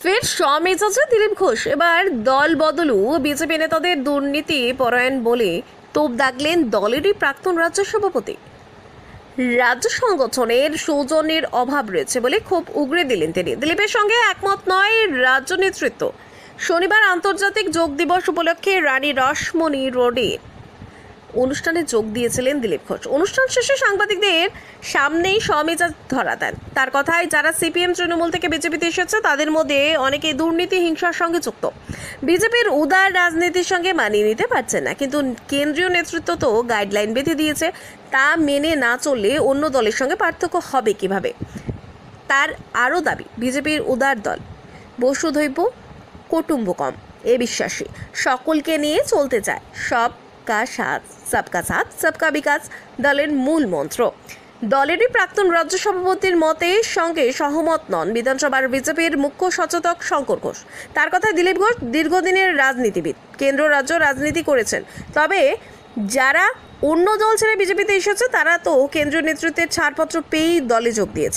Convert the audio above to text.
ফের স্বমেজাজে দিলীপ ঘোষ। এবার দল বদলু বিজেপি নেতাদের দুর্নীতি পরায়ণ বলে তোপ দাগলেন দলেরই প্রাক্তন রাজ্য সভাপতি। রাজ্য সংগঠনের সৌজন্যের অভাব রয়েছে বলে ক্ষোভ উগরে দিলেন তিনি। দিলীপের সঙ্গে একমত নয় রাজ্য নেতৃত্ব। শনিবার আন্তর্জাতিক যোগ দিবস উপলক্ষে রানী রসমণি রোডে অনুষ্ঠানে যোগ দিয়েছিলেন দিলীপ ঘোষ। অনুষ্ঠান শেষে সাংবাদিকদের সামনেই স্বমেজাজ ধরা দেন। তার কথায়, যারা সিপিএম তৃণমূল থেকে বিজেপিতে এসেছে তাদের মধ্যে অনেকেই দুর্নীতি হিংসার সঙ্গে যুক্ত। বিজেপির উদার রাজনীতির সঙ্গে মানিয়ে নিতে পারছে না, কিন্তু কেন্দ্রীয় নেতৃত্ব তো গাইডলাইন বেঁধে দিয়েছে, তা মেনে না চললে অন্য দলের সঙ্গে পার্থক্য হবে কিভাবে। তার আরও দাবি, বিজেপির উদার দল বসুধৈব কুটুম্বকম এ বিশ্বাসী, সকলকে নিয়ে চলতে চায়। সবকা সাথ সবকা সাথ সবকা বিকাশ দলের মূল মন্ত্র। দলেরই প্রাক্তন রাজ্য সভাপতির মতের সঙ্গে সহমত নন বিধানসভার বিজেপির মুখ্য সচেতক শঙ্কর ঘোষ। তার কথায়, দিলীপ ঘোষ দীর্ঘদিনের রাজনীতিবিদ, কেন্দ্র রাজ্য রাজনীতি করেছেন। তবে যারা অন্য দল ছেড়ে বিজেপিতে এসেছে তারা তো কেন্দ্রীয় নেতৃত্বের ছাড়পত্র পেয়েই দলে যোগ দিয়েছে।